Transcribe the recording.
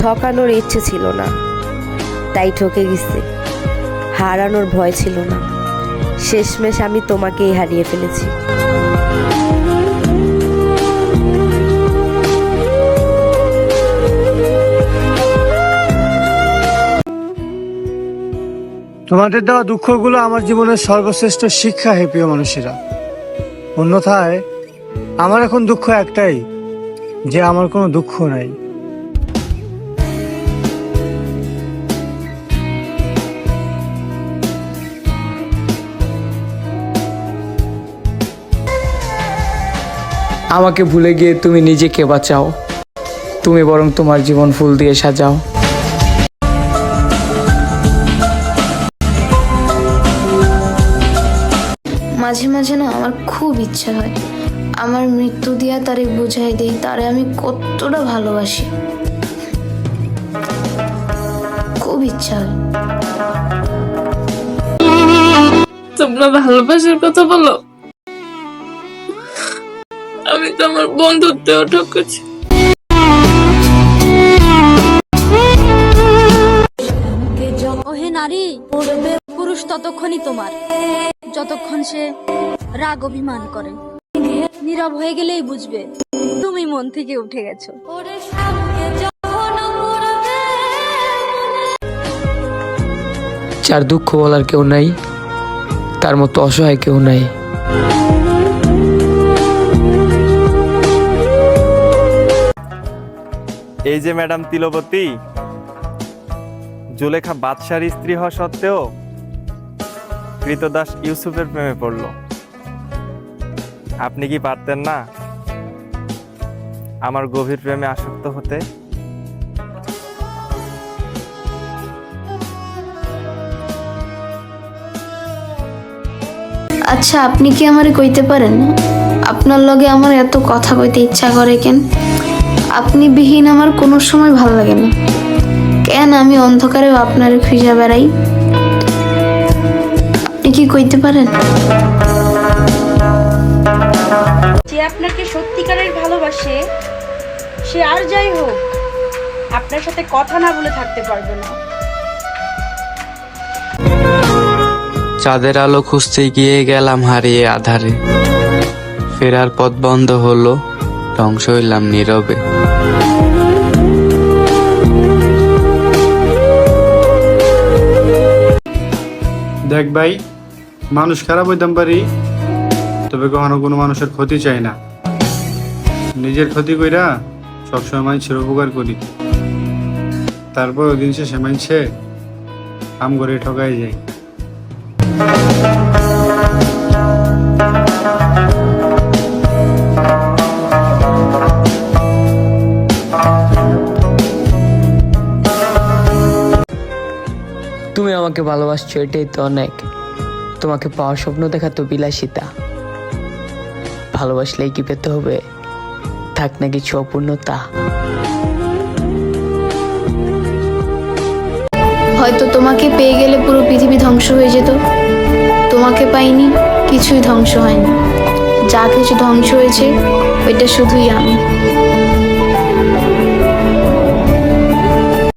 ঠকানোর ইচ্ছে ছিল না, তাই ঠকে গেছে। হারানোর ভয় ছিল না, শেষমেশ আমি তোমাকেই হারিয়ে ফেলেছি। তোমাদের দেওয়া দুঃখগুলো আমার জীবনের সর্বশ্রেষ্ঠ শিক্ষা হে প্রিয় মানুষেরা। অন্যথায় আমার এখন দুঃখ একটাই, যে আমার কোনো দুঃখ নাই। আমাকে ভুলে গিয়ে তুমি নিজেকে বাঁচাও, তুমি বরং তোমার জীবন ফুল দিয়ে সাজাও। মাঝে মাঝে না আমার খুব ইচ্ছা হয় আমার মৃত্যু দিয়া তারে বুঝাই দেই তারে আমি কতটা ভালোবাসি। খুব ইচ্ছা হয়। তোমরা ভালোবাসার কথা বলো, আমি তো আমার বন্ধুত্বেও ঠকেছি। ওহে নারী, পুরুষ ততক্ষণই তোমার যতক্ষণ সে রাগ অভিমান করে। নীরব হয়ে গেলেই বুঝবে তুমি মন থেকে উঠে গেছো। যার দুঃখ বলার কেউ নাই, তার মতো অসহায় কেউ নাই। এই যে ম্যাডাম তিলবতী, জুলেখা বাদশার স্ত্রী হওয়া সত্ত্বেও কৃতদাস ইউসুফের প্রেমে পড়ল। আপনি কি পারতেন না আমার গভীর প্রেমে আসক্ত হতে? আচ্ছা, আপনি কি আমারে কইতে পারেন আপনার লগে আমার এত কথা কইতে ইচ্ছা করে কেন? আপনি বিহীন আমার কোনো সময় ভালো লাগে না কেন? আমি অন্ধকারেও আপনারে খুঁজে বেড়াই। আপনি কি কইতে পারেন? যে আপনাকে সত্যিকারের ভালোবাসে সে আর যাই হোক আপনার সাথে কথা না বলে থাকতে পারবে না। চাঁদের আলো খুঁজতে গিয়ে গেলাম হারিয়ে আধারে, ফেরার পথ বন্ধ হলো, ধ্বংস হইলাম নীরবে। দেখ ভাই, মানুষ খারাপ হইতাম পারি, তবে কখনো কোনো মানুষের ক্ষতি চাই না। নিজের ক্ষতি কইরা সবসময় মানুষের উপকার করি, তারপর ওই দিন শেষে মানছে আম করে ঠকাই যায়। তুমি আমাকে ভালোবাসছো, এটাই তো অনেক। তোমাকে পাওয়ার স্বপ্ন দেখা তো বিলাসিতা। ভালোবাসলেই কি পেতে হবে? থাক না কিছু অপূর্ণতা। হয়তো তোমাকে পেয়ে গেলে পুরো পৃথিবী ধ্বংস হয়ে যেত। তোমাকে পাইনি, কিছুই ধ্বংস হয়নি। যা কিছু ধ্বংস হয়েছে ওইটা শুধুই আমি।